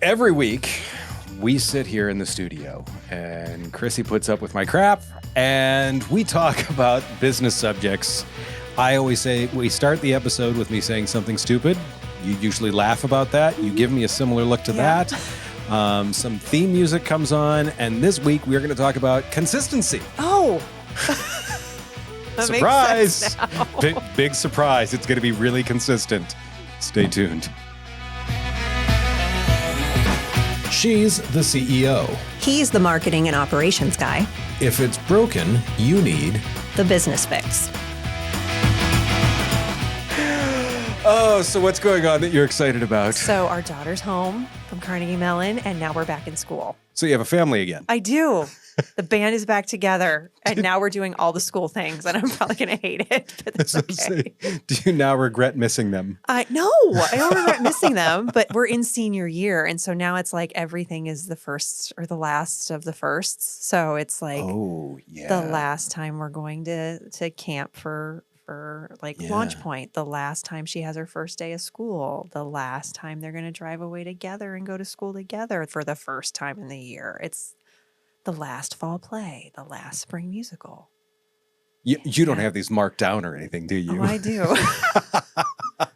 Every week, we sit here in the studio and Chrissy puts up with my crap and we talk about business subjects. I always say we start the episode with me saying something stupid. You usually laugh about that. You give me a similar look to that. Some theme music comes on, and this week we're going to talk about consistency. Oh. Surprise! Big surprise. It's going to be really consistent. Stay tuned. She's the CEO. He's the marketing and operations guy. If it's broken, you need the business fix. Oh, so what's going on that you're excited about? So our daughter's home from Carnegie Mellon, and now we're back in school. So you have a family again. I do. The band is back together, and now we're doing all the school things, and I'm probably going to hate it, but that's okay. Do you now regret missing them? No, I don't regret missing them, but we're in senior year, and so now it's like everything is the first or the last of the firsts. So it's like the last time we're going to camp for launch point, the last time she has her first day of school, the last time they're going to drive away together and go to school together for the first time in the year. It's the last fall play, the last spring musical. You don't have these marked down or anything, do you? Oh, I do.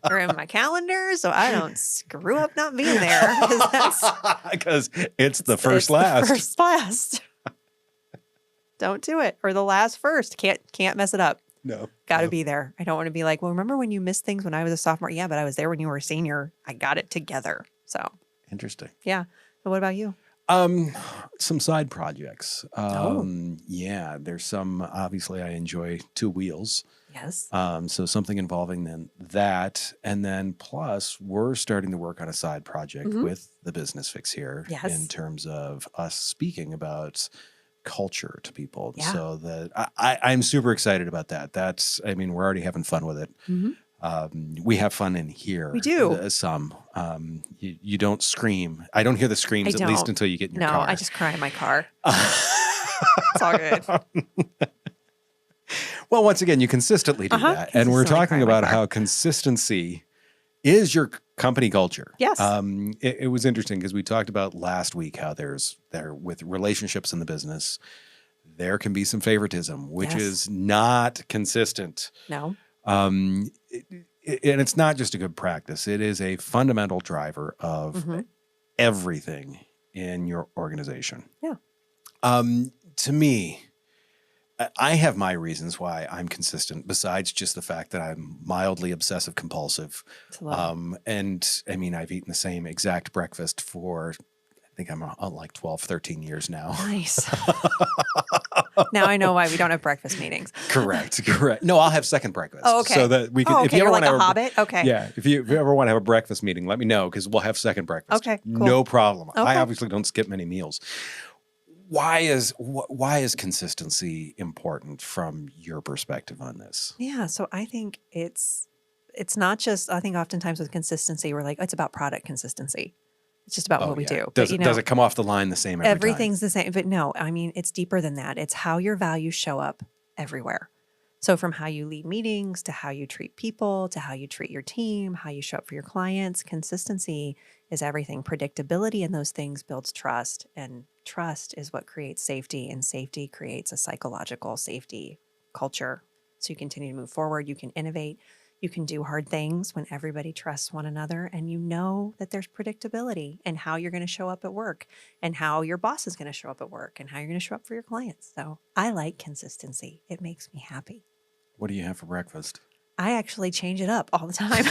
They're in my calendar, so I don't screw up not being there. Because it's the first last. The first last. Don't do it. Or the last first. Can't mess it up. No. Got to be there. I don't want to be like, well, remember when you missed things when I was a sophomore? Yeah, but I was there when you were a senior. I got it together. So. Interesting. Yeah. So what about you? Some side projects. Yeah, there's some, obviously I enjoy two wheels. Yes. So something involving then that. And then plus we're starting to work on a side project with the Business Fix here in terms of us speaking about culture to people. Yeah. So that I'm super excited about that. We're already having fun with it. We have fun in here. We do. Some. You don't scream. I don't hear the screams, at least until you get in your car. No, I just cry in my car. It's all good. Well, once again, you consistently do that. And we're talking about how consistency is your company culture. Yes. It was interesting because we talked about last week how there with relationships in the business, there can be some favoritism, which is not consistent. No. And it's not just a good practice. It is a fundamental driver of everything in your organization. Yeah. To me, I have my reasons why I'm consistent besides just the fact that I'm mildly obsessive compulsive. And I mean, I've eaten the same exact breakfast for, I think I'm on like 12, 13 years now. Nice. Now I know why we don't have breakfast meetings. Correct. No, I'll have second breakfast. Oh, okay. So that we can, if you ever want to have a hobbit? Okay. Yeah. If you ever want to have a breakfast meeting, let me know because we'll have second breakfast. Okay, cool. No problem. Okay. I obviously don't skip many meals. Why is consistency important from your perspective on this? Yeah. So I think it's not just, I think oftentimes with consistency, we're like, it's about product consistency. It's just about what we do. Does it come off the line the same every time? Everything's the same. But no, I mean, it's deeper than that. It's how your values show up everywhere. So from how you lead meetings to how you treat people to how you treat your team, how you show up for your clients, consistency is everything. Predictability in those things builds trust, and trust is what creates safety, and safety creates a psychological safety culture. So you continue to move forward, you can innovate, you can do hard things when everybody trusts one another, and you know that there's predictability in how you're going to show up at work and how your boss is going to show up at work and how you're going to show up for your clients. So I like consistency. It makes me happy. What do you have for breakfast? I actually change it up all the time.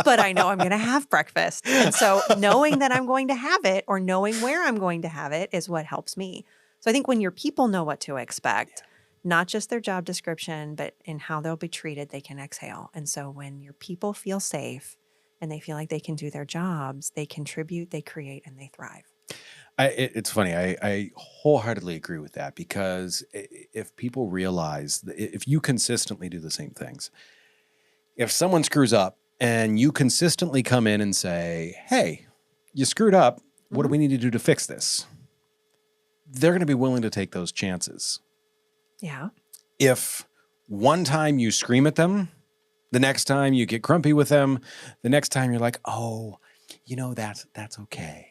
But I know I'm going to have breakfast. And so knowing that I'm going to have it or knowing where I'm going to have it is what helps me. So I think when your people know what to expect, not just their job description, but in how they'll be treated, they can exhale. And so when your people feel safe and they feel like they can do their jobs, they contribute, they create, and they thrive. It's funny. I wholeheartedly agree with that because if people realize that if you consistently do the same things, if someone screws up and you consistently come in and say, hey, you screwed up. What do we need to do to fix this? They're going to be willing to take those chances. Yeah. If one time you scream at them, the next time you get grumpy with them, the next time you're like, oh, that's okay.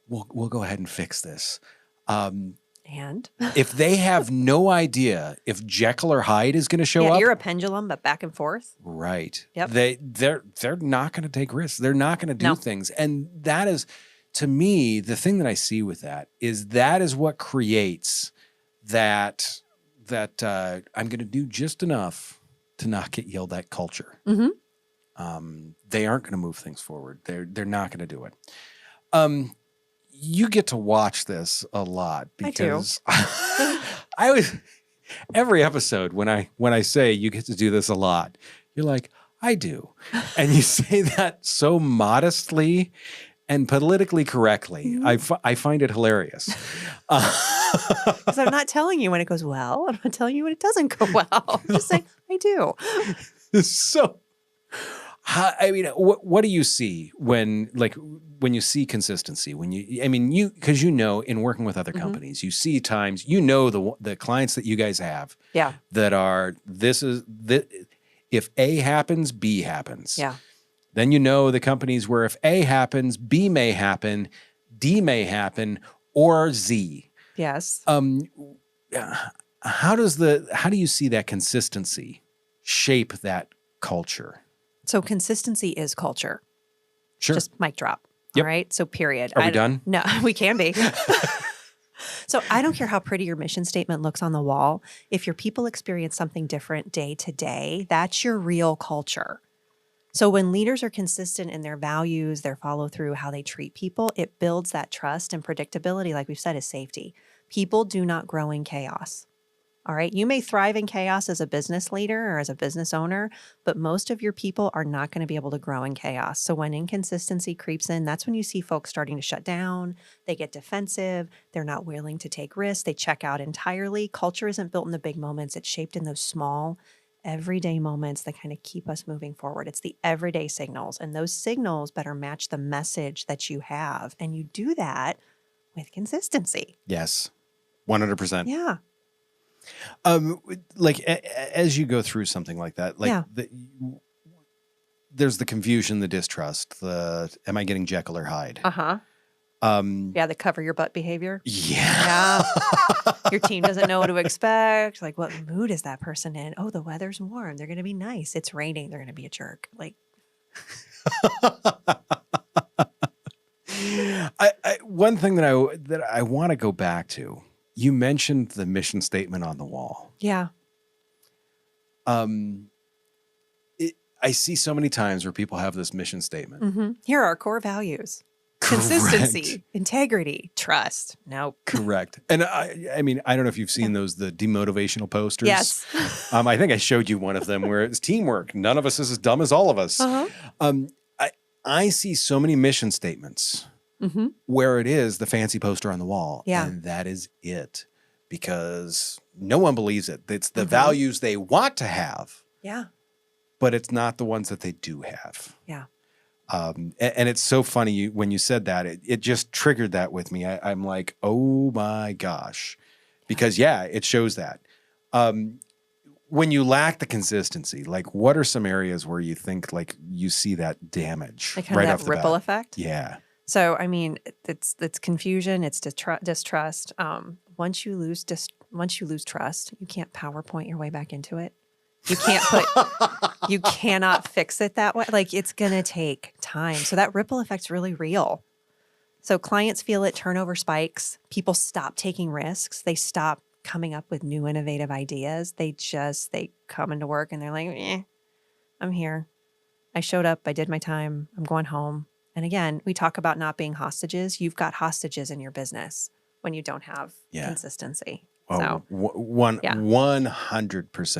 We'll go ahead and fix this. And If they have no idea if Jekyll or Hyde is going to show yeah, up, you're a pendulum, but back and forth. right? Yep. They're not going to take risks. They're not going to do No. things, and that is, to me, the thing that I see with that is what creates that I'm going to do just enough to not get yelled at culture. Mm-hmm. They aren't going to move things forward. They're not going to do it. You get to watch this a lot because I was every episode when I say you get to do this a lot, you're like, I do. And you say that so modestly and politically correctly. Mm-hmm. I find it hilarious. Because I'm not telling you when it goes well. I'm not telling you when it doesn't go well. I'm just saying I do. So, I mean, what do you see when you see consistency? Because in working with other Mm-hmm. companies, you see times, the clients that you guys have Yeah. that are, if A happens, B happens. Yeah. Then the companies where if A happens, B may happen, D may happen, or Z. Yes. How do you see that consistency shape that culture? So consistency is culture. Sure. Just mic drop. Yep. All right. So period. Are we done? No, we can be. So I don't care how pretty your mission statement looks on the wall. If your people experience something different day to day, that's your real culture. So when leaders are consistent in their values, their follow through, how they treat people, it builds that trust, and predictability, like we've said, is safety. People do not grow in chaos. All right. You may thrive in chaos as a business leader or as a business owner, but most of your people are not going to be able to grow in chaos. So when inconsistency creeps in, that's when you see folks starting to shut down. They get defensive. They're not willing to take risks. They check out entirely. Culture isn't built in the big moments. It's shaped in those small, everyday moments that kind of keep us moving forward. It's the everyday signals, and those signals better match the message that you have. And you do that with consistency. Yes. 100%. Yeah. As you go through something like that, there's the confusion, the distrust, am I getting Jekyll or Hyde? Uh-huh. Yeah, the cover your butt behavior. Yeah. Yeah. Your team doesn't know what to expect. Like, what mood is that person in? Oh, the weather's warm. They're going to be nice. It's raining. They're going to be a jerk. Like, one thing that I want to go back to, you mentioned the mission statement on the wall. yeah. I see so many times where people have this mission statement. Mm-hmm. Here are our core values. Consistency, integrity, trust. Nope. Correct. And I mean, I don't know if you've seen the demotivational posters. Yes. I think I showed you one of them where it's teamwork. None of us is as dumb as all of us. Uh-huh. I see so many mission statements Mm-hmm. where it is the fancy poster on the wall. Yeah. And that is it. Because no one believes it. It's the Mm-hmm. values they want to have, Yeah. but it's not the ones that they do have. Yeah. And it's so funny when you said that, it just triggered that with me. I'm like, oh my gosh, because it shows that. When you lack the consistency, like what are some areas where you think like you see that damage Like kind right of off that the ripple bat? effect. Yeah. So, I mean, it's confusion, it's distrust. Once you lose trust, you can't PowerPoint your way back into it. You cannot fix it that way. Like, it's going to take time. So that ripple effect's really real. So clients feel it, turnover spikes, people stop taking risks, they stop coming up with new innovative ideas. They come into work and they're like, I'm here. I showed up, I did my time, I'm going home. And again, we talk about not being hostages. You've got hostages in your business when you don't have consistency. Oh, So 100%.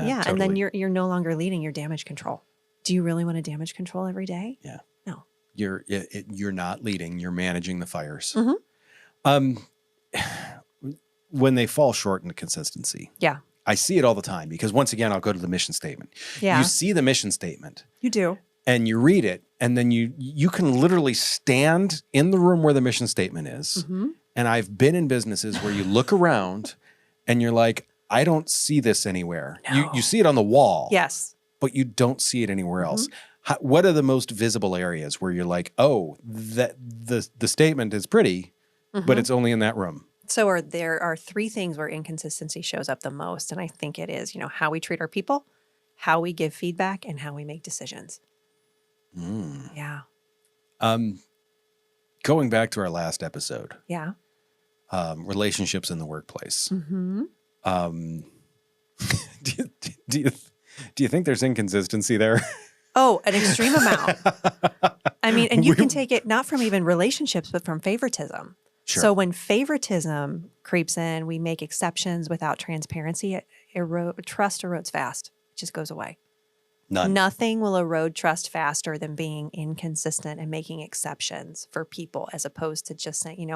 yeah, totally. and then you're no longer leading, you're damage control. Do you really want to damage control every day? Yeah. No. You're not leading, you're managing the fires. Mhm. When they fall short in consistency. Yeah. I see it all the time because once again, I'll go to the mission statement. Yeah. You see the mission statement You do. and you read it, and then you can literally stand in the room where the mission statement is. Mm-hmm. And I've been in businesses where you look around and you're like, I don't see this anywhere. No. You see it on the wall. Yes. But you don't see it anywhere else. what are the most visible areas where you're like, oh, that the statement is pretty, but it's only in that room? So there are three things where inconsistency shows up the most. And I think it is, how we treat our people, how we give feedback, and how we make decisions. Yeah. Going back to our last episode, Yeah. relationships in the workplace. Mm-hmm. Do you think there's inconsistency there? Oh, an extreme amount. I mean, and you can take it not from even relationships, but from favoritism. Sure. So when favoritism creeps in, we make exceptions without transparency. Trust erodes fast. It just goes away. Nothing will erode trust faster than being inconsistent and making exceptions for people, as opposed to just saying,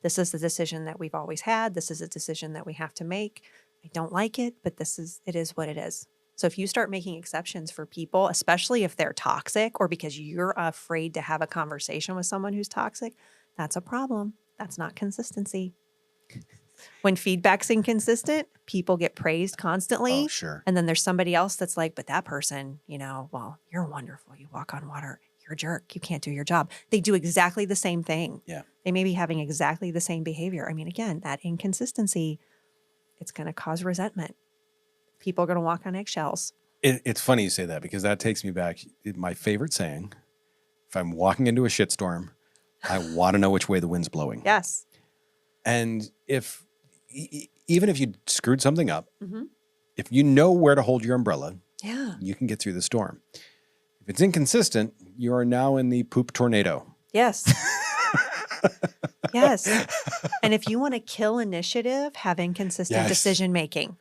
this is the decision that we've always had. This is a decision that we have to make. I don't like it, but it is what it is. So if you start making exceptions for people, especially if they're toxic or because you're afraid to have a conversation with someone who's toxic, that's a problem. That's not consistency. When feedback's inconsistent, people get praised constantly. Oh, sure. And then there's somebody else that's like, but that person, well, you're wonderful. You walk on water. You're a jerk. You can't do your job. They do exactly the same thing. Yeah. They may be having exactly the same behavior. I mean, again, that inconsistency, it's going to cause resentment. People are going to walk on eggshells. It's funny you say that, because that takes me back. My favorite saying, if I'm walking into a shitstorm, I want to know which way the wind's blowing. Yes. And even if you screwed something up, if you know where to hold your umbrella, you can get through the storm. If it's inconsistent, you are now in the poop tornado. Yes. Yes. And if you want to kill initiative, have inconsistent decision making.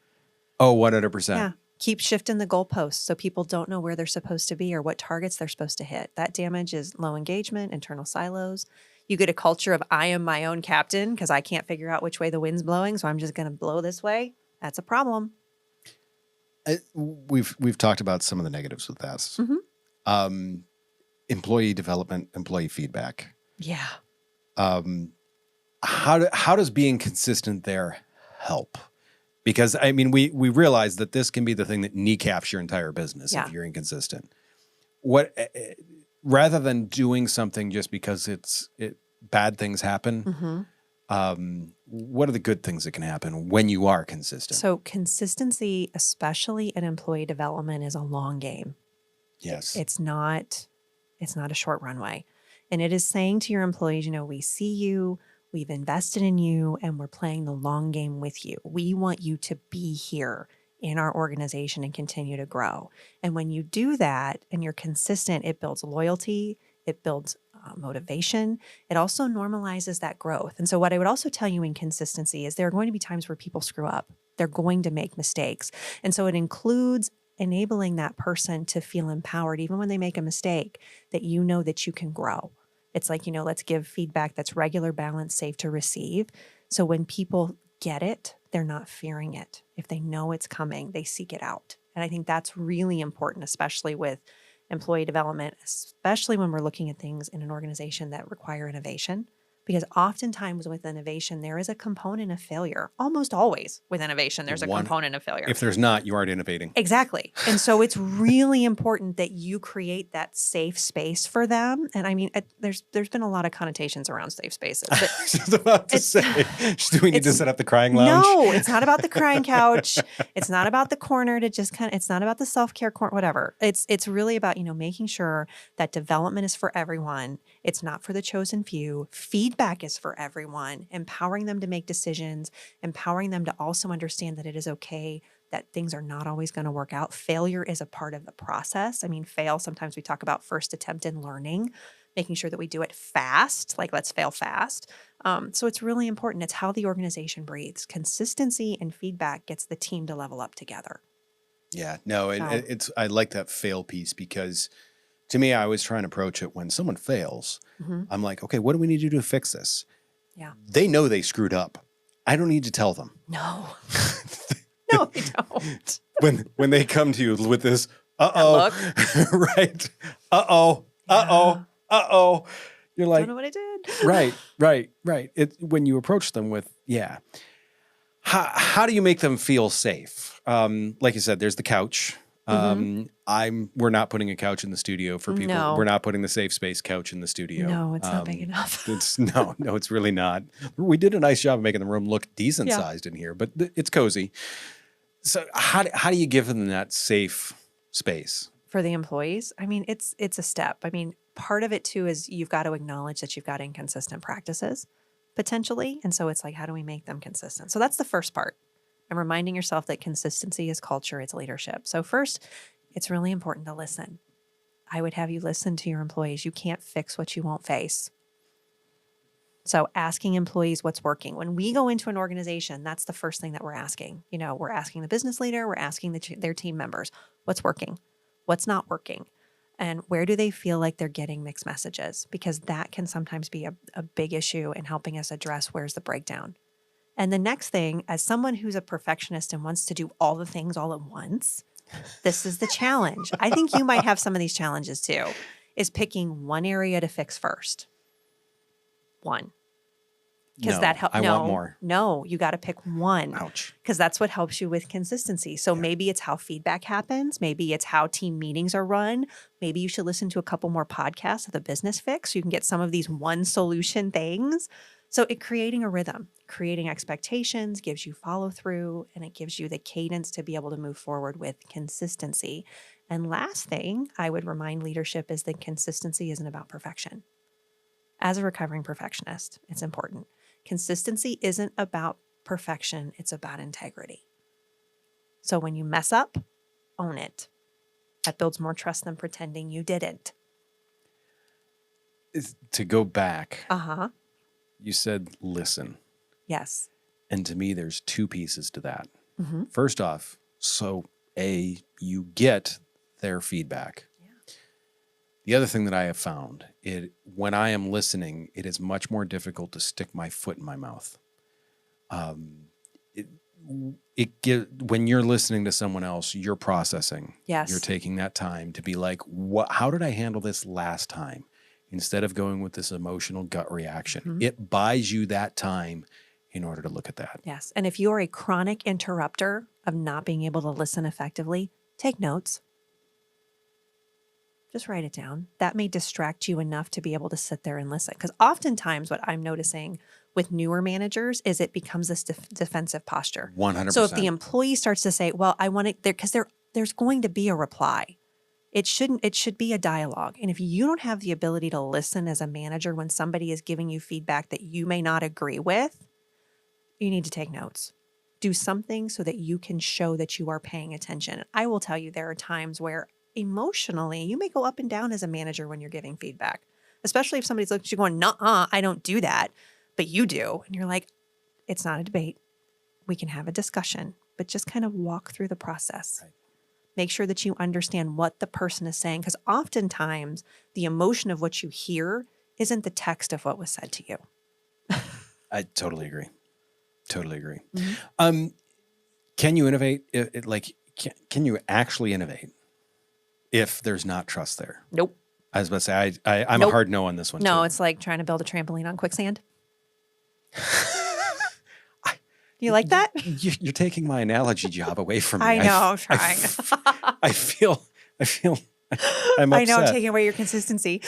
Oh, 100%. Yeah. Keep shifting the goalposts so people don't know where they're supposed to be or what targets they're supposed to hit. That damages low engagement, internal silos. You get a culture of I am my own captain because I can't figure out which way the wind's blowing, so I'm just going to blow this way. That's a problem. We've talked about some of the negatives with that. Employee development, employee feedback. Yeah. How does being consistent there help? Because, I mean, we realize that this can be the thing that kneecaps your entire business if you're inconsistent. Rather than doing something just because bad things happen, what are the good things that can happen when you are consistent? So consistency, especially in employee development, is a long game. Yes. It's not a short runway. And it is saying to your employees, we see you, we've invested in you, and we're playing the long game with you. We want you to be here in our organization and continue to grow. And when you do that and you're consistent, it builds loyalty, it builds motivation. It also normalizes that growth. And so what I would also tell you in consistency is there are going to be times where people screw up. They're going to make mistakes. And so it includes enabling that person to feel empowered, even when they make a mistake, that you know that you can grow. It's like, let's give feedback that's regular, balanced, safe to receive. So when people get it, they're not fearing it. If they know it's coming, they seek it out. And I think that's really important, especially with employee development, especially when we're looking at things in an organization that require innovation. Because oftentimes with innovation, there is a component of failure. Almost always with innovation, there's a component of failure. If there's not, you aren't innovating. Exactly. And so it's really important that you create that safe space for them. And I mean, there's been a lot of connotations around safe spaces. But Just about to say, do we need to set up the crying lounge? No, it's not about the crying couch. It's not about the corner to just it's not about the self-care corner, whatever. It's really about, making sure that development is for everyone. It's not for the chosen few. Feedback is for everyone, empowering them to make decisions, empowering them to also understand that it is okay, that things are not always going to work out. Failure is a part of the process. I mean, sometimes we talk about first attempt in learning, making sure that we do it fast, like let's fail fast. So it's really important. It's how the organization breathes. Consistency and feedback gets the team to level up together. Yeah, no, I like that fail piece, because to me, I always try and approach it when someone fails. I'm like, okay, what do we need to do to fix this? Yeah. They know they screwed up. I don't need to tell them. No. No, they don't. When they come to you with this, right, you're like, Don't know what I did. right. When you approach them with, how do you make them feel safe? Like you said, there's the couch. We're not putting a couch in the studio for people. No. We're not putting the safe space couch in the studio. No, it's not big enough. No, it's really not. We did a nice job of making the room look decent sized in here, but it's cozy. So how do you give them that safe space? For the employees, I mean, it's a step. I mean, part of it too is you've got to acknowledge that you've got inconsistent practices potentially. And so it's like, how do we make them consistent? So that's the first part. And reminding yourself that consistency is culture, it's leadership. So first, it's really important to listen. I would have you listen to your employees. You can't fix what you won't face. So asking employees what's working. When we go into an organization, that's the first thing that we're asking. You know, we're asking the business leader, we're asking their team members, what's working, what's not working, and where do they feel like they're getting mixed messages? Because that can sometimes be a big issue in helping us address where's the breakdown. And the next thing, as someone who's a perfectionist and wants to do all the things all at once, this is the challenge. I think you might have some of these challenges too, is picking one area to fix first. One. Because that helps. I want more. No, you got to pick one. Ouch. Because that's what helps you with consistency. So maybe it's how feedback happens. Maybe it's how team meetings are run. Maybe you should listen to a couple more podcasts of the Business Fix so you can get some of these one solution things. So creating a rhythm, creating expectations gives you follow through, and it gives you the cadence to be able to move forward with consistency. And last thing I would remind leadership is that consistency isn't about perfection. As a recovering perfectionist, it's important. Consistency isn't about perfection, it's about integrity. So when you mess up, own it. That builds more trust than pretending you didn't. To go back, Uh-huh. you said listen. Yes. And to me, there's two pieces to that. Mm-hmm. First off, you get their feedback. Yeah. The other thing that I have found, when I am listening, it is much more difficult to stick my foot in my mouth. When you're listening to someone else, you're processing. Yes. You're taking that time to be like, how did I handle this last time? Instead of going with this emotional gut reaction. Mm-hmm. It buys you that time in order to look at that. Yes. And if you're a chronic interrupter of not being able to listen effectively, take notes. Just write it down. That may distract you enough to be able to sit there and listen. Because oftentimes what I'm noticing with newer managers is it becomes this defensive posture. 100%. So if the employee starts to say, well, I want it there, because there's going to be a reply. It should be a dialogue. And if you don't have the ability to listen as a manager when somebody is giving you feedback that you may not agree with, you need to take notes. Do something so that you can show that you are paying attention. I will tell you, there are times where emotionally you may go up and down as a manager when you're giving feedback, especially if somebody's looking at you going, nuh-uh, I don't do that, but you do. And you're like, it's not a debate. We can have a discussion, but just kind of walk through the process. Right. Make sure that you understand what the person is saying, because oftentimes the emotion of what you hear isn't the text of what was said to you. I totally agree. Totally agree. Mm-hmm. Can you innovate? Can you actually innovate if there's not trust there? Nope. I was about to say, I'm Nope. a hard no on this one. No, too. it's like trying to build a trampoline on quicksand. You like that? You're taking my analogy job away from me. I know, I'm trying. I feel I'm upset. I know, I'm taking away your consistency.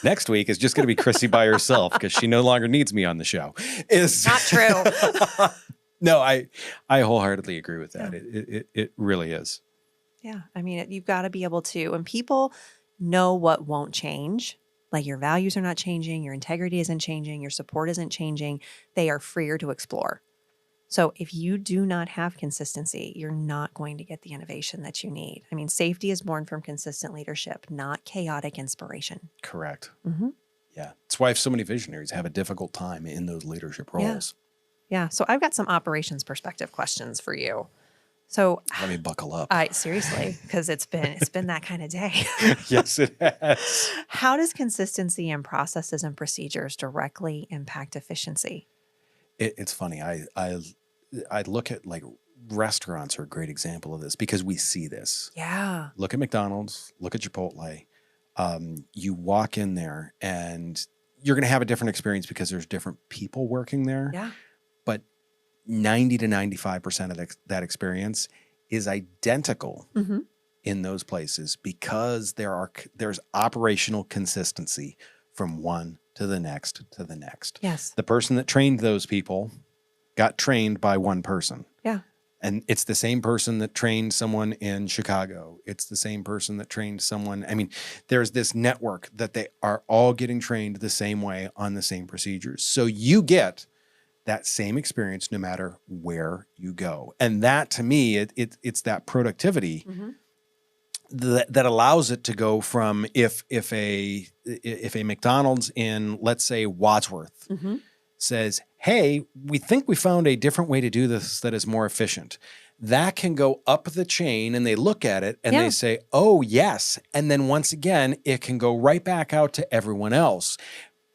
Next week is just going to be Chrissy by herself because she no longer needs me on the show. Not true. No, I wholeheartedly agree with that. Yeah. It really is. Yeah. I mean, you've got to be able to, and people know what won't change. Like your values are not changing, your integrity isn't changing, your support isn't changing. They are freer to explore. So if you do not have consistency, you're not going to get the innovation that you need. I mean, safety is born from consistent leadership, not chaotic inspiration. Correct. Mm-hmm. Yeah. That's why so many visionaries have a difficult time in those leadership roles. Yeah. So I've got some operations perspective questions for you. So let me buckle up. Seriously, because it's been that kind of day. Yes, it has. How does consistency in processes and procedures directly impact efficiency? It's funny. I look at like restaurants are a great example of this because we see this. Yeah. Look at McDonald's, look at Chipotle. You walk in there and you're going to have a different experience because there's different people working there. Yeah. But 90 to 95% of that experience is identical. Mm-hmm. in those places because there's operational consistency from one to the next to the next. Yes. The person that trained those people got trained by one person. Yeah. And it's the same person that trained someone in Chicago. It's the same person that trained someone. I mean, there's this network that they are all getting trained the same way on the same procedures. So you get that same experience no matter where you go. And that, to me, it's that productivity that allows it to go from if a McDonald's in, let's say, Wadsworth says, hey, we think we found a different way to do this that is more efficient. That can go up the chain and they look at it and they say, oh, yes. And then once again, it can go right back out to everyone else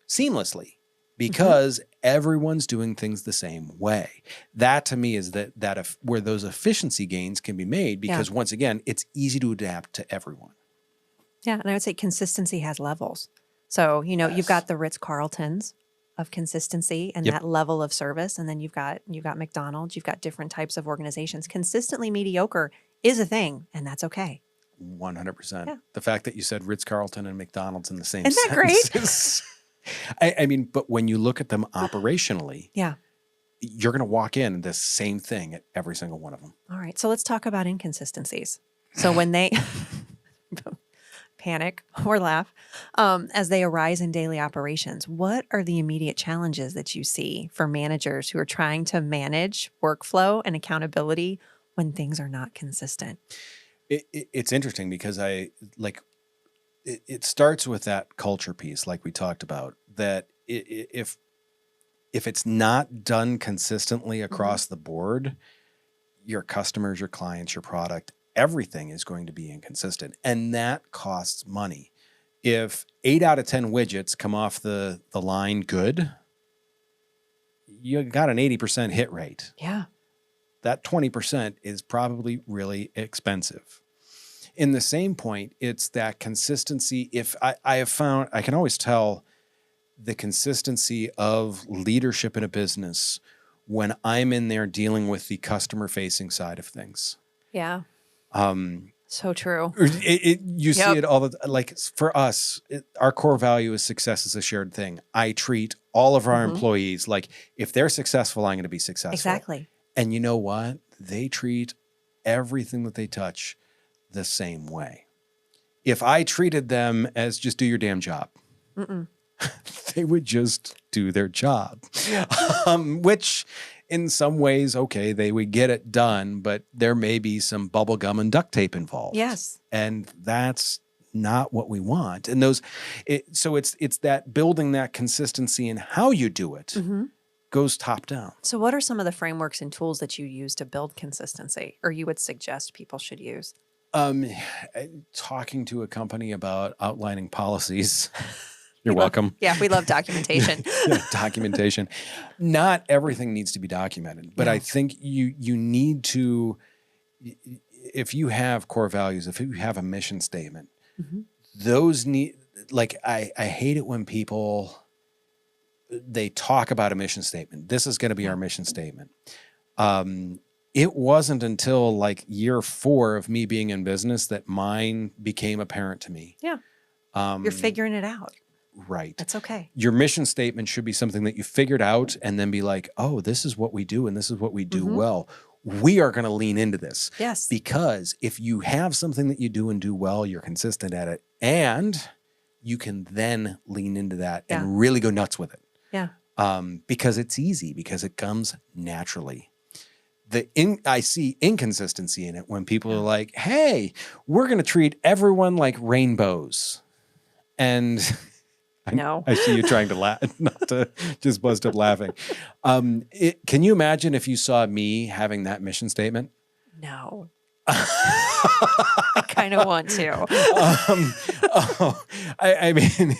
seamlessly because everyone's doing things the same way. That to me is that where those efficiency gains can be made because once again, it's easy to adapt to everyone. Yeah. And I would say consistency has levels. So, you've got the Ritz-Carltons of consistency and that level of service. And then you've got McDonald's, you've got different types of organizations. Consistently mediocre is a thing, and that's okay. 100%. Yeah. The fact that you said Ritz-Carlton and McDonald's in the same Isn't that great? sentence. I mean, but when you look at them operationally, you're going to walk in the same thing at every single one of them. All right. So let's talk about inconsistencies. So when they panic or laugh as they arise in daily operations, what are the immediate challenges that you see for managers who are trying to manage workflow and accountability when things are not consistent? It's interesting because it starts with that culture piece, like we talked about, that if it's not done consistently across the board, your customers, your clients, your product, everything is going to be inconsistent. And that costs money. If 8 out of 10 widgets come off the line good, you got an 80% hit rate. Yeah. That 20% is probably really expensive. In the same point, it's that consistency. If I have found, I can always tell the consistency of leadership in a business when I'm in there dealing with the customer facing side of things. Yeah. So true. You see it all for us, our core value is success is a shared thing. I treat all of our employees like if they're successful, I'm going to be successful. Exactly. And you know what? They treat everything that they touch the same way. If I treated them as just do your damn job, they would just do their job, which in some ways, okay, they would get it done, but there may be some bubble gum and duct tape involved. Yes. And that's not what we want. And so it's that building that consistency in how you do it goes top down. So what are some of the frameworks and tools that you use to build consistency or you would suggest people should use? Talking to a company about outlining policies. You're welcome. Yeah, we love documentation. Documentation. Not everything needs to be documented, but I think you need to, if you have core values, if you have a mission statement, those need, I hate it when people, they talk about a mission statement. This is going to be our mission statement. It wasn't until year 4 of me being in business that mine became apparent to me. Yeah. You're figuring it out. Right. That's okay. Your mission statement should be something that you figured out and then be like, oh, this is what we do and this is what we do well. We are going to lean into this. Yes. Because if you have something that you do and do well, you're consistent at it, and you can then lean into that and really go nuts with it. Yeah. Because it's easy, because it comes naturally. I see inconsistency in it when people are like, hey, we're going to treat everyone like rainbows. And No. I see you trying to laugh, not to just bust up laughing. Can you imagine if you saw me having that mission statement? No. I kind of want to. I mean,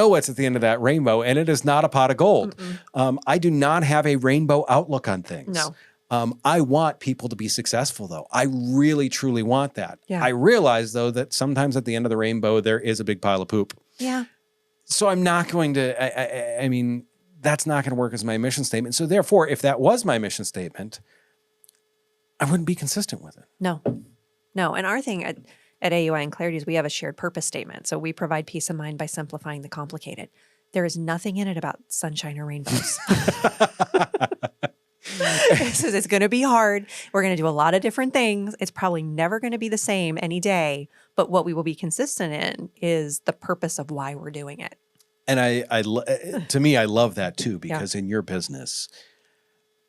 what's at the end of that rainbow, and it is not a pot of gold. I do not have a rainbow outlook on things. No. I want people to be successful, though. I really, truly want that. Yeah. I realize, though, that sometimes at the end of the rainbow, there is a big pile of poop. Yeah. So I'm not going to, I mean, that's not going to work as my mission statement. So therefore, if that was my mission statement, I wouldn't be consistent with it. No. No. And our thing at AUI and Clarity is we have a shared purpose statement. So we provide peace of mind by simplifying the complicated. There is nothing in it about sunshine or rainbows. It's going to be hard. We're going to do a lot of different things. It's probably never going to be the same any day. But what we will be consistent in is the purpose of why we're doing it. And to me, I love that too, because in your business,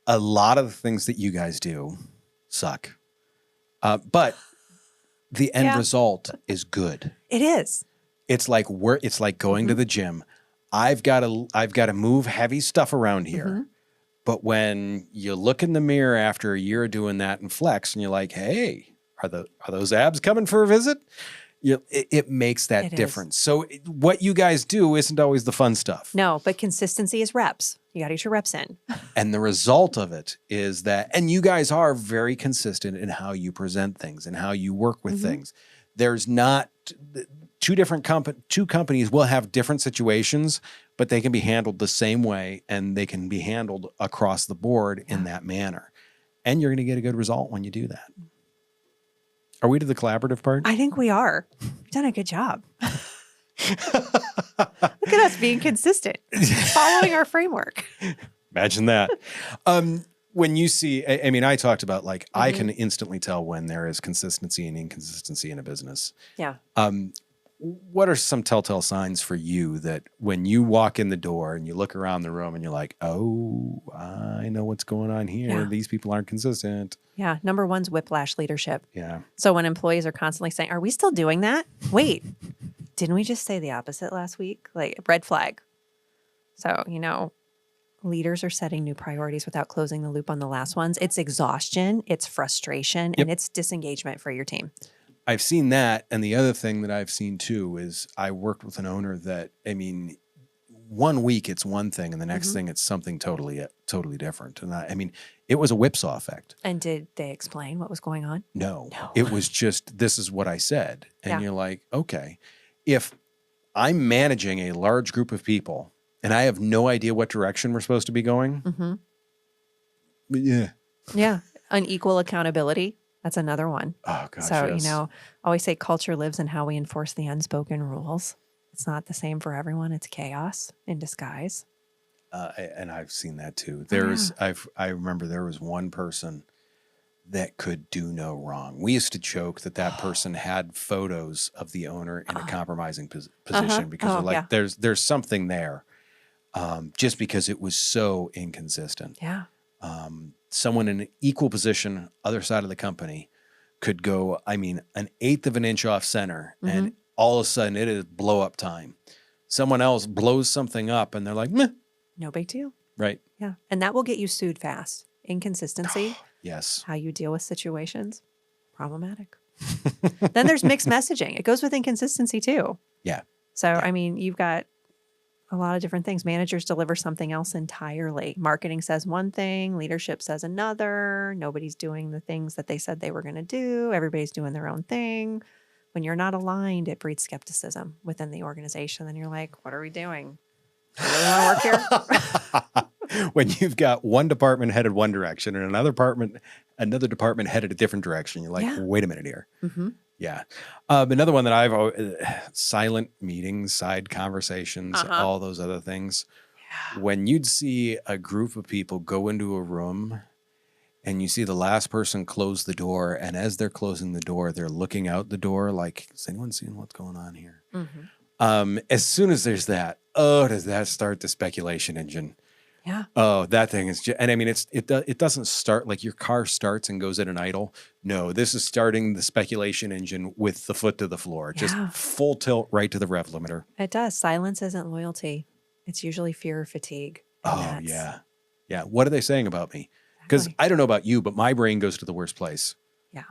a lot of the things that you guys do suck. But the end result is good. It is. It's like going to the gym. I've got to move heavy stuff around here. But when you look in the mirror after a year of doing that and flex, and you're like, "Hey, are those abs coming for a visit?" It makes that difference. So what you guys do isn't always the fun stuff. No, but consistency is reps. You got to get your reps in. And the result of it is that, and you guys are very consistent in how you present things and how you work with things. There's not two companies will have different situations, but they can be handled the same way, and they can be handled across the board in that manner. And you're going to get a good result when you do that. Are we to the collaborative part? I think we are. We've done a good job. Look at us being consistent, following our framework. Imagine that. When you see, I mean, I talked about like, I can instantly tell when there is consistency and inconsistency in a business. Yeah. What are some telltale signs for you that when you walk in the door and you look around the room and you're like, oh, I know what's going on here. Yeah. These people aren't consistent. Yeah. Number one's whiplash leadership. Yeah. So when employees are constantly saying, are we still doing that? Wait, didn't we just say the opposite last week? Like red flag. So, leaders are setting new priorities without closing the loop on the last ones. It's exhaustion, it's frustration, and it's disengagement for your team. I've seen that. And the other thing that I've seen too is I worked with an owner that, I mean, 1 week it's one thing and the next thing it's something totally different. And I mean, it was a whipsaw effect. And did they explain what was going on? No. It was just, this is what I said. And you're like, okay, if I'm managing a large group of people and I have no idea what direction we're supposed to be going. Yeah. Unequal accountability. That's another one. Oh, gosh. So, yes. always say culture lives in how we enforce the unspoken rules. It's not the same for everyone. It's chaos in disguise. And I've seen that too. I remember there was one person that could do no wrong. We used to joke that person had photos of the owner in a compromising position because we're like, there's something there. Just because it was so inconsistent. Yeah. Someone in an equal position, other side of the company, could go, I mean, an eighth of an inch off center, and all of a sudden it is blow up time. Someone else blows something up, and they're like, meh. No big deal. Right. Yeah. And that will get you sued fast. Inconsistency. Yes. How you deal with situations. Problematic. Then there's mixed messaging. It goes with inconsistency too. Yeah. So, I mean, you've got a lot of different things. Managers deliver something else entirely. Marketing says one thing, leadership says another. Nobody's doing the things that they said they were going to do. Everybody's doing their own thing. When you're not aligned, it breeds skepticism within the organization. Then you're like, what are we doing? Do you really want to work here? When you've got one department headed one direction and another department headed a different direction, you're like, wait a minute here. Yeah. Another one that I've silent meetings, side conversations, all those other things. Yeah. When you'd see a group of people go into a room and you see the last person close the door, and as they're closing the door, they're looking out the door like, is anyone seeing what's going on here? As soon as there's that, does that start the speculation engine? Yeah. Oh, that thing is just, and I mean, it doesn't start like your car starts and goes at an idle. No, this is starting the speculation engine with the foot to the floor, just full tilt right to the rev limiter. It does. Silence isn't loyalty. It's usually fear or fatigue. Oh, yeah. Yeah. What are they saying about me? Because I don't know about you, but my brain goes to the worst place. Yeah.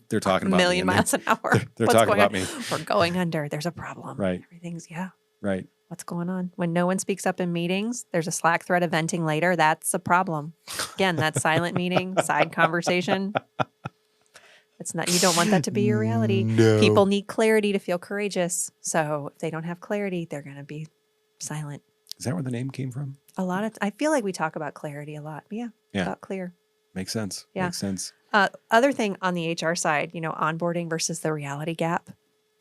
They're talking about a million miles an hour. They're talking about me. We're going under. There's a problem. Right. Everything's, Right. What's going on? When no one speaks up in meetings, there's a Slack thread of venting later. That's a problem. Again, that silent meeting, side conversation. It's not, you don't want that to be your reality. No. People need clarity to feel courageous. So if they don't have clarity, they're going to be silent. Is that where the name came from? I feel like we talk about clarity a lot. Yeah. About clear. Makes sense. Yeah. Makes sense. Other thing on the HR side, onboarding versus the reality gap.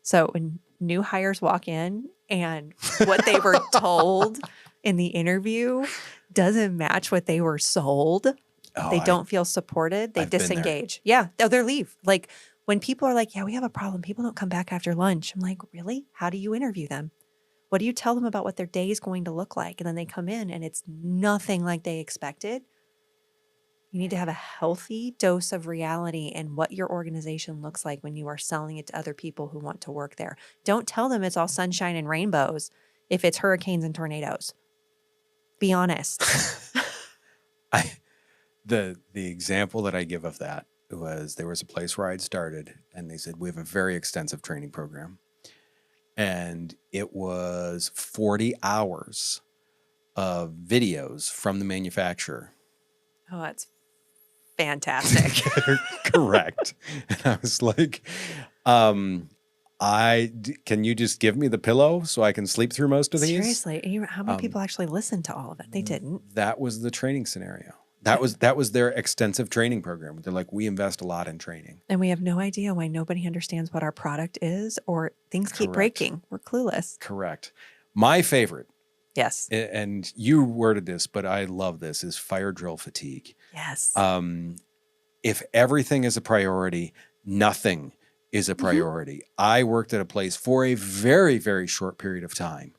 So when new hires walk in and what they were told in the interview doesn't match what they were sold, they don't feel supported. They I've been there. disengage. Yeah. They leave. Like when people are like, yeah, we have a problem. People don't come back after lunch. I'm like, really? How do you interview them? What do you tell them about what their day is going to look like? And then they come in and it's nothing like they expected. You need to have a healthy dose of reality in what your organization looks like when you are selling it to other people who want to work there. Don't tell them it's all sunshine and rainbows if it's hurricanes and tornadoes. Be honest. The example that I give of that was there was a place where I'd started and they said, we have a very extensive training program. And it was 40 hours of videos from the manufacturer. Oh, that's fantastic. Correct. And I was like, can you just give me the pillow so I can sleep through most of these? Seriously. How many people actually listened to all of it? They didn't. That was the training scenario. That was their extensive training program. They're like, we invest a lot in training. And we have no idea why nobody understands what our product is or things keep breaking. We're clueless. Correct. My favorite, yes, and you worded this, but I love this, is fire drill fatigue. Yes. If everything is a priority, nothing is a priority. I worked at a place for a very, very short period of time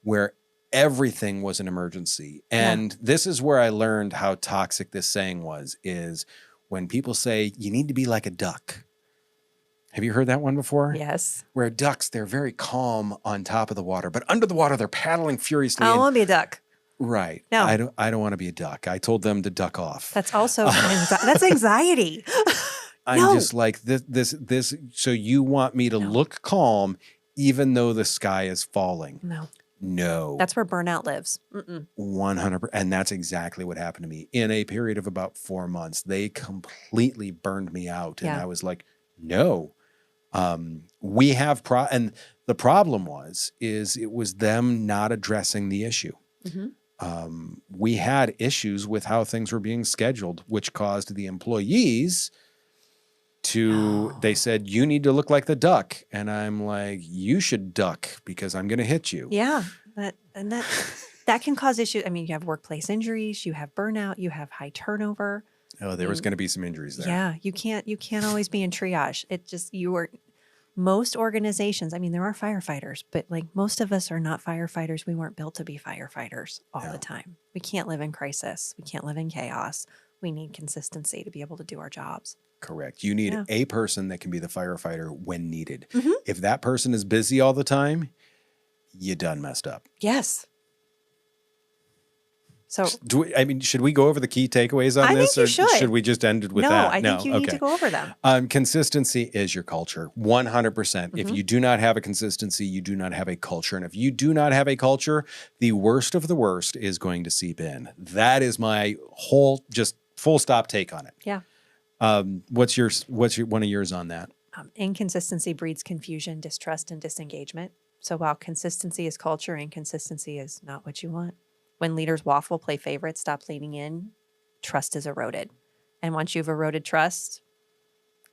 where everything was an emergency. And this is where I learned how toxic this saying was, is when people say you need to be like a duck. Have you heard that one before? Yes. Where ducks, they're very calm on top of the water, but under the water, they're paddling furiously. I don't want to be a duck. Right. No. I don't want to be a duck. I told them to duck off. That's also that's anxiety. I'm just like this. So you want me to look calm even though the sky is falling? No. That's where burnout lives. 100%. And that's exactly what happened to me. In a period of about 4 months, they completely burned me out. And I was like, no. We have and the problem is it was them not addressing the issue. We had issues with how things were being scheduled, which caused the employees they said, you need to look like the duck. And I'm like, you should duck because I'm going to hit you. Yeah. That can cause issues. I mean, you have workplace injuries, you have burnout, you have high turnover. Oh, there was going to be some injuries there. Yeah. You can't always be in triage. Most organizations, I mean, there are firefighters, but like most of us are not firefighters. We weren't built to be firefighters all the time. We can't live in crisis. We can't live in chaos. We need consistency to be able to do our jobs. Correct. You need a person that can be the firefighter when needed. If that person is busy all the time, you done messed up. Yes. So, should we go over the key takeaways on this? Think you should we just end it with that? No, I think you need to go over them. Consistency is your culture, 100%. If you do not have a consistency, you do not have a culture. And if you do not have a culture, the worst of the worst is going to seep in. That is my whole, just full stop take on it. Yeah. What's one of yours on that? Inconsistency breeds confusion, distrust, and disengagement. So while consistency is culture, inconsistency is not what you want. When leaders waffle, play favorites, stop leaning in, trust is eroded. And once you've eroded trust,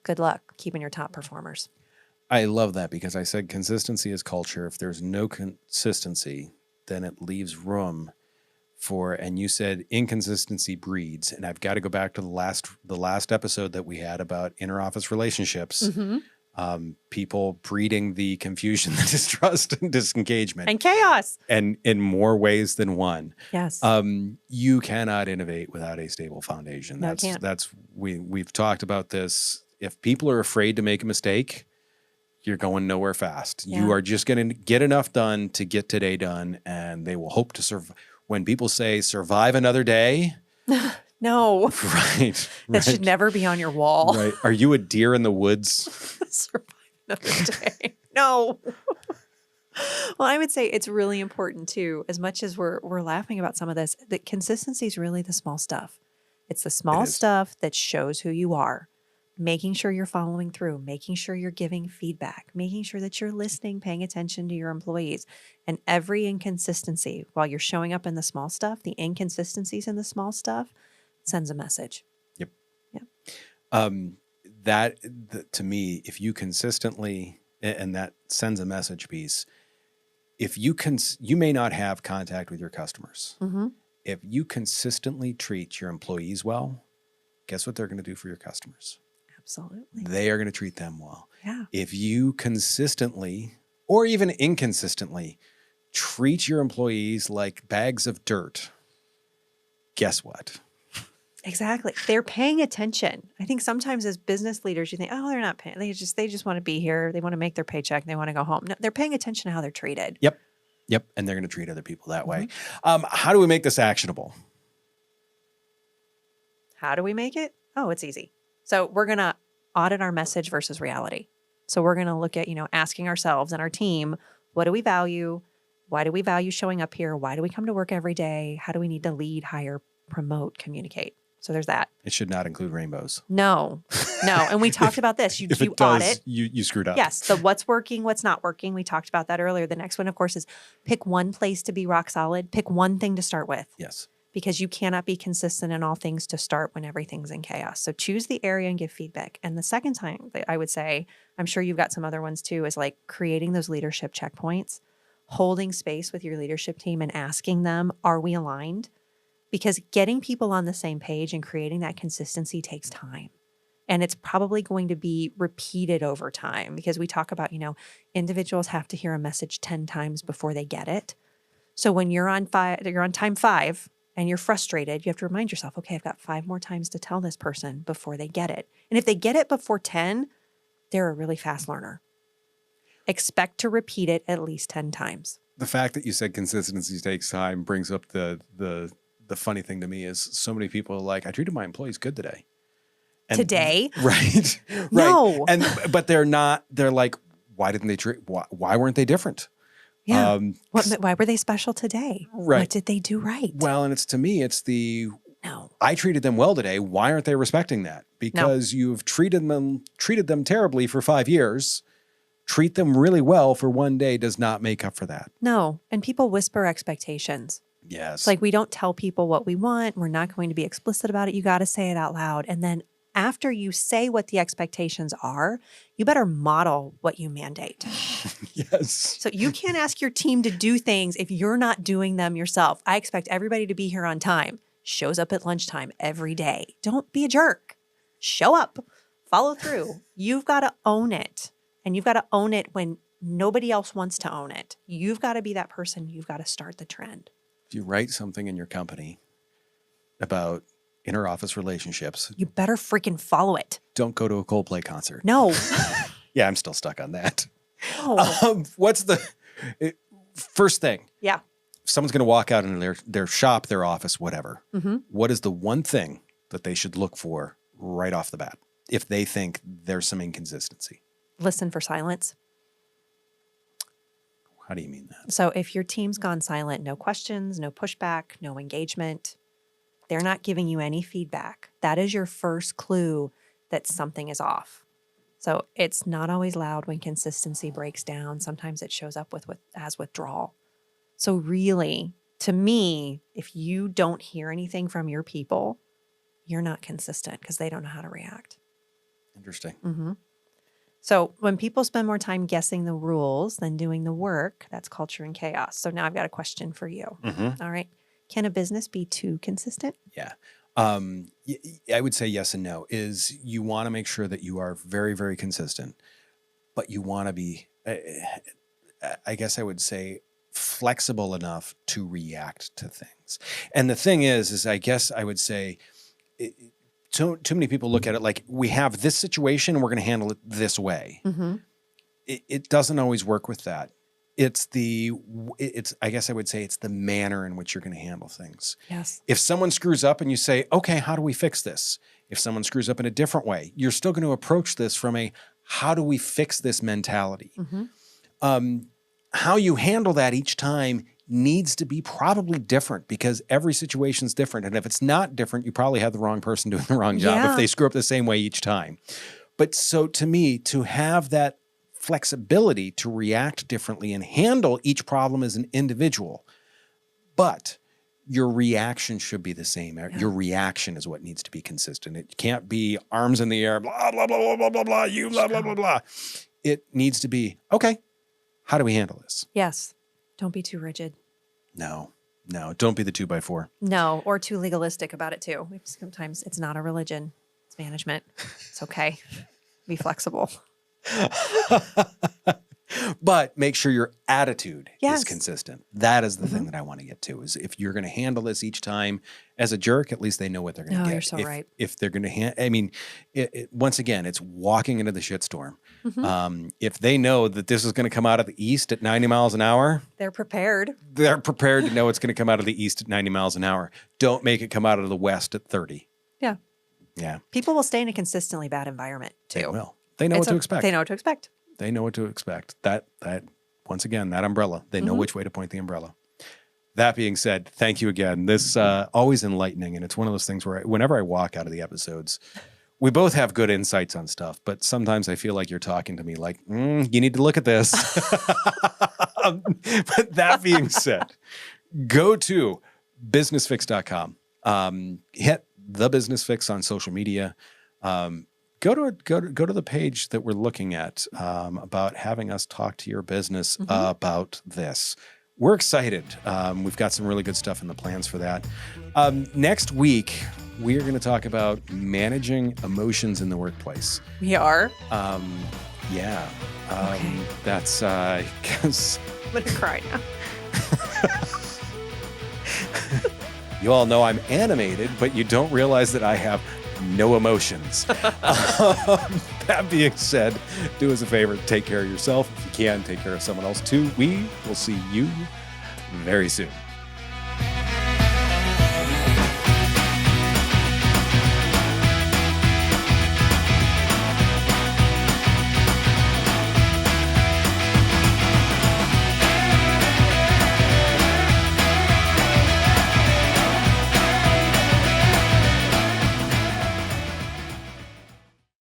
good luck keeping your top performers. I love that because I said consistency is culture. If there's no consistency, then it leaves room for, and you said inconsistency breeds. And I've got to go back to the last episode that we had about interoffice relationships. People breeding the confusion, the distrust, and disengagement. And chaos. And in more ways than one. Yes. You cannot innovate without a stable foundation. No, can't. We've talked about this. If people are afraid to make a mistake, you're going nowhere fast. Yeah. You are just going to get enough done to get today done, and they will hope to survive. When people say survive another day. No. Right. That should never be on your wall. Right. Are you a deer in the woods? Survive another day. No. Well, I would say it's really important too, as much as we're laughing about some of this, that consistency is really the small stuff. It's the small stuff that shows who you are. Making sure you're following through, making sure you're giving feedback, making sure that you're listening, paying attention to your employees. And every inconsistency, while you're showing up in the small stuff, the inconsistencies in the small stuff sends a message. Yep. To me, if you consistently, and that sends a message piece, if you you may not have contact with your customers. Mm-hmm. If you consistently treat your employees well, guess what they're going to do for your customers? Absolutely. They are going to treat them well. Yeah. If you consistently or even inconsistently treat your employees like bags of dirt, guess what? Exactly. They're paying attention. I think sometimes as business leaders, you think, oh, they're not paying. They just want to be here. They want to make their paycheck. They want to go home. No, they're paying attention to how they're treated. Yep. And they're going to treat other people that way. How do we make this actionable? How do we make it? Oh, it's easy. So we're going to audit our message versus reality. So we're going to look at, asking ourselves and our team, what do we value? Why do we value showing up here? Why do we come to work every day? How do we need to lead, hire, promote, communicate? So there's that. It should not include rainbows. No. And we talked about this. You If it audit. does, you screwed up. Yes. The what's working, what's not working. We talked about that earlier. The next one, of course, is pick one place to be rock solid. Pick one thing to start with. Yes. Because you cannot be consistent in all things to start when everything's in chaos. So choose the area and give feedback. And the second time that I would say, I'm sure you've got some other ones too, is like creating those leadership checkpoints, holding space with your leadership team and asking them, are we aligned? Because getting people on the same page and creating that consistency takes time. And it's probably going to be repeated over time because we talk about, individuals have to hear a message 10 times before they get it. So when you're on time 5 and you're frustrated, you have to remind yourself, okay, I've got 5 more times to tell this person before they get it. And if they get it before 10, they're a really fast learner. Expect to repeat it at least 10 times. The fact that you said consistency takes time brings up the funny thing to me is so many people are like, I treated my employees good today. And, Today? Right. No. But they're not, they're like, why didn't they treat, why weren't they different? Yeah. Why were they special today? Right. What did they do right? Well, and to me, it's no. I treated them well today. Why aren't they respecting that? Because you've treated them terribly for 5 years. Treat them really well for one day does not make up for that. No. And people whisper expectations. Yes. It's like we don't tell people what we want. We're not going to be explicit about it. You got to say it out loud. And then after you say what the expectations are, you better model what you mandate. Yes. So you can't ask your team to do things if you're not doing them yourself. I expect everybody to be here on time. Shows up at lunchtime every day. Don't be a jerk. Show up. Follow through. You've got to own it. And you've got to own it when nobody else wants to own it. You've got to be that person. You've got to start the trend. If you write something in your company about inter-office relationships, you better freaking follow it. Don't go to a Coldplay concert. No. Yeah, I'm still stuck on that. No. What's the first thing? Yeah. If someone's going to walk out into their shop, their office, whatever, Mm-hmm. what is the one thing that they should look for right off the bat if they think there's some inconsistency? Listen for silence. How do you mean that? So if your team's gone silent, no questions, no pushback, no engagement, they're not giving you any feedback. That is your first clue that something is off. So it's not always loud when consistency breaks down. Sometimes it shows up as withdrawal. So really, to me, if you don't hear anything from your people, you're not consistent because they don't know how to react. Interesting. Mm-hmm. So when people spend more time guessing the rules than doing the work, that's culture and chaos. So now I've got a question for you. Mm-hmm. All right. Can a business be too consistent? Yeah. I would say yes and no. Is you want to make sure that you are very, very consistent, but you want to be, I guess I would say, flexible enough to react to things. And the thing is I guess I would say, too many people look at it like we have this situation and we're going to handle it this way. Mm-hmm. It doesn't always work with that. It's I guess I would say it's the manner in which you're going to handle things. Yes. If someone screws up and you say, okay, how do we fix this? If someone screws up in a different way, you're still going to approach this from a, how do we fix this mentality? Mm-hmm. How you handle that each time needs to be probably different because every situation is different. And if it's not different, you probably have the wrong person doing the wrong job if they screw up the same way each time. But so to me, to have that flexibility to react differently and handle each problem as an individual, but your reaction should be the same. Your reaction is what needs to be consistent. It can't be arms in the air, blah, blah, blah, blah, blah, blah, blah, you blah, blah, blah, blah. It needs to be, okay, how do we handle this? Yes. Don't be too rigid. No, don't be the 2x4. No, or too legalistic about it too. Sometimes it's not a religion, it's management. It's okay. Be flexible. But make sure your attitude Yes. is consistent. That is the thing that I want to get to, is if you're going to handle this each time as a jerk, at least they know what they're going to No, get. you're so right. If they're going to once again, it's walking into the shitstorm. If they know that this is going to come out of the east at 90 miles an hour, They're prepared. they're prepared to know it's going to come out of the east at 90 miles an hour. Don't make it come out of the west at 30. Yeah. Yeah. People will stay in a consistently bad environment too. They will. They know what to expect. They know what to expect. They know what to expect. That once again, that umbrella, they know which way to point the umbrella. That being said, thank you again. This always enlightening, and it's one of those things where whenever I walk out of the episodes, we both have good insights on stuff, but sometimes I feel like you're talking to me like, you need to look at this. But that being said, go to businessfix.com. Hit the Business Fix on social media. Go to the page that we're looking at about having us talk to your business about this. We're excited. We've got some really good stuff in the plans for that. Next week, we are going to talk about managing emotions in the workplace. We are. Yeah. Okay. That's because I'm going to cry now. you all know I'm animated, but you don't realize that I have no emotions. That being said, do us a favor, take care of yourself. If you can, take care of someone else too. We will see you very soon.